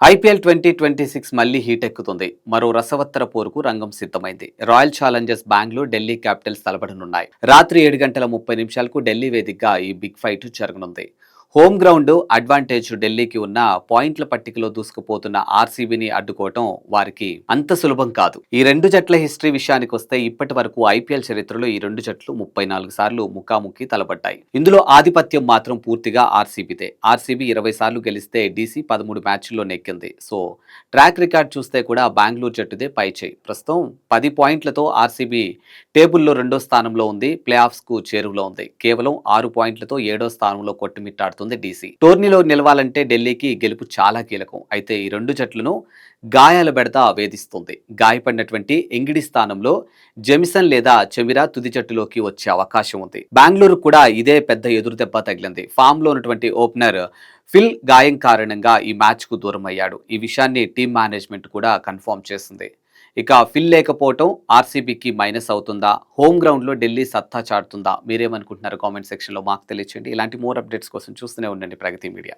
IPL 2026 మళ్లీ heat ఎక్కుతుంది. మరో రసవత్తర పోరుకు రంగం సిద్ధమైంది. Royal challengers Bengaluru, Delhi capitals తలపడనున్నాయి. రాత్రి 7:30 నిమిషాలకు ఢిల్లీ వేదికగా ఈ బిగ్ ఫైట్ జరగనుంది. హోమ్ గ్రౌండ్ అడ్వాంటేజ్ ఢిల్లీకి ఉన్న పాయింట్ల పట్టికలో దూసుకుపోతున్న ఆర్సీబీని అడ్డుకోవటం వారికి అంత సులభం కాదు. ఈ రెండు జట్ల హిస్టరీ విషయానికి వస్తే ఇప్పటి వరకు ఐపీఎల్ చరిత్రలో ఈ రెండు జట్లు 34 సార్లు ముఖాముఖి తలపడ్డాయి. ఇందులో ఆధిపత్యం మాత్రం పూర్తిగా ఆర్సీబీదే. ఆర్సీబీ 20 సార్లు గెలిస్తే డీసీ 13 మ్యాచ్ల్లో నెక్కింది. సో ట్రాక్ రికార్డ్ చూస్తే కూడా బెంగళూరు జట్టుదే పైచేయి. ప్రస్తుతం 10 పాయింట్లతో ఆర్సీబీ టేబుల్లో రెండో స్థానంలో ఉంది. ప్లే ఆఫ్స్ కు చేరువలో ఉంది. కేవలం 6 పాయింట్లతో 7వ స్థానంలో కొట్టుమిట్టాడుతుంది డీసీ. టోర్నీలో నిలవాలంటే ఢిల్లీకి గెలుపు చాలా కీలకం. అయితే ఈ రెండు జట్లను గాయాల బెడద వేధిస్తుంది. గాయపడినటువంటి ఎంగిడి స్థానంలో జెమిసన్ లేదా చెమిరా తుది జట్టులోకి వచ్చే అవకాశం ఉంది. బెంగళూరు కూడా ఇదే పెద్ద ఎదురుదెబ్బ తగిలింది. ఫామ్ లో ఉన్నటువంటి ఓపెనర్ ఫిల్ గాయం కారణంగా ఈ మ్యాచ్ కు దూరం అయ్యాడు. ఈ విషయాన్ని టీమ్ మేనేజ్మెంట్ కూడా కన్ఫర్మ్ చేసింది. ఇక ఫిల్ లేకపోవటం ఆర్సీబీకి మైనస్ అవుతుందా? హోమ్ గ్రౌండ్ లో ఢిల్లీ సత్తా చాటుతుందా? మీరేమనుకుంటున్నారు? కామెంట్ సెక్షన్ లో మాకు తెలియచేయండి. ఇలాంటి మోర్ అప్డేట్స్ కోసం చూస్తూనే ఉండండి ప్రగతి మీడియా.